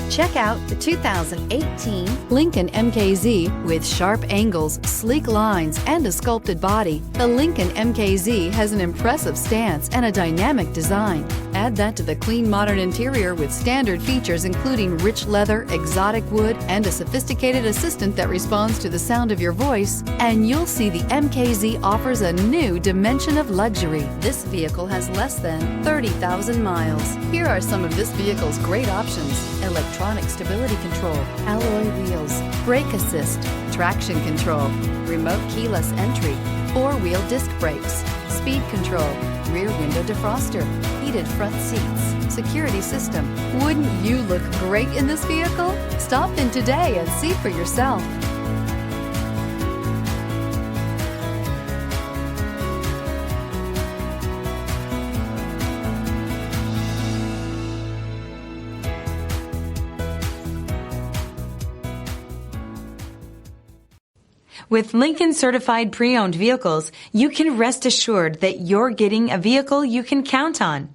Check out the 2018 Lincoln MKZ. With sharp angles, sleek lines, and a sculpted body, the Lincoln MKZ has an impressive stance and a dynamic design. Add that to the clean, modern interior with standard features including rich leather, exotic wood, and a sophisticated assistant that responds to the sound of your voice, and you'll see the MKZ offers a new dimension of luxury. This vehicle has less than 30,000 miles. Here are some of this vehicle's great options: electronic stability control, alloy wheels, brake assist, traction control, remote keyless entry, four-wheel disc brakes, speed control, rear window defroster, heated front seats, security system. Wouldn't you look great in this vehicle? Stop in today and see for yourself. With Lincoln Certified Pre-Owned Vehicles, you can rest assured that you're getting a vehicle you can count on.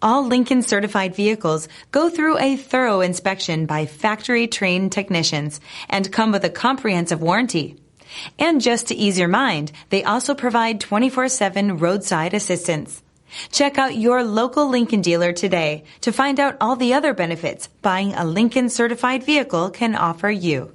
All Lincoln Certified vehicles go through a thorough inspection by factory-trained technicians and come with a comprehensive warranty. And just to ease your mind, they also provide 24/7 roadside assistance. Check out your local Lincoln dealer today to find out all the other benefits buying a Lincoln Certified vehicle can offer you.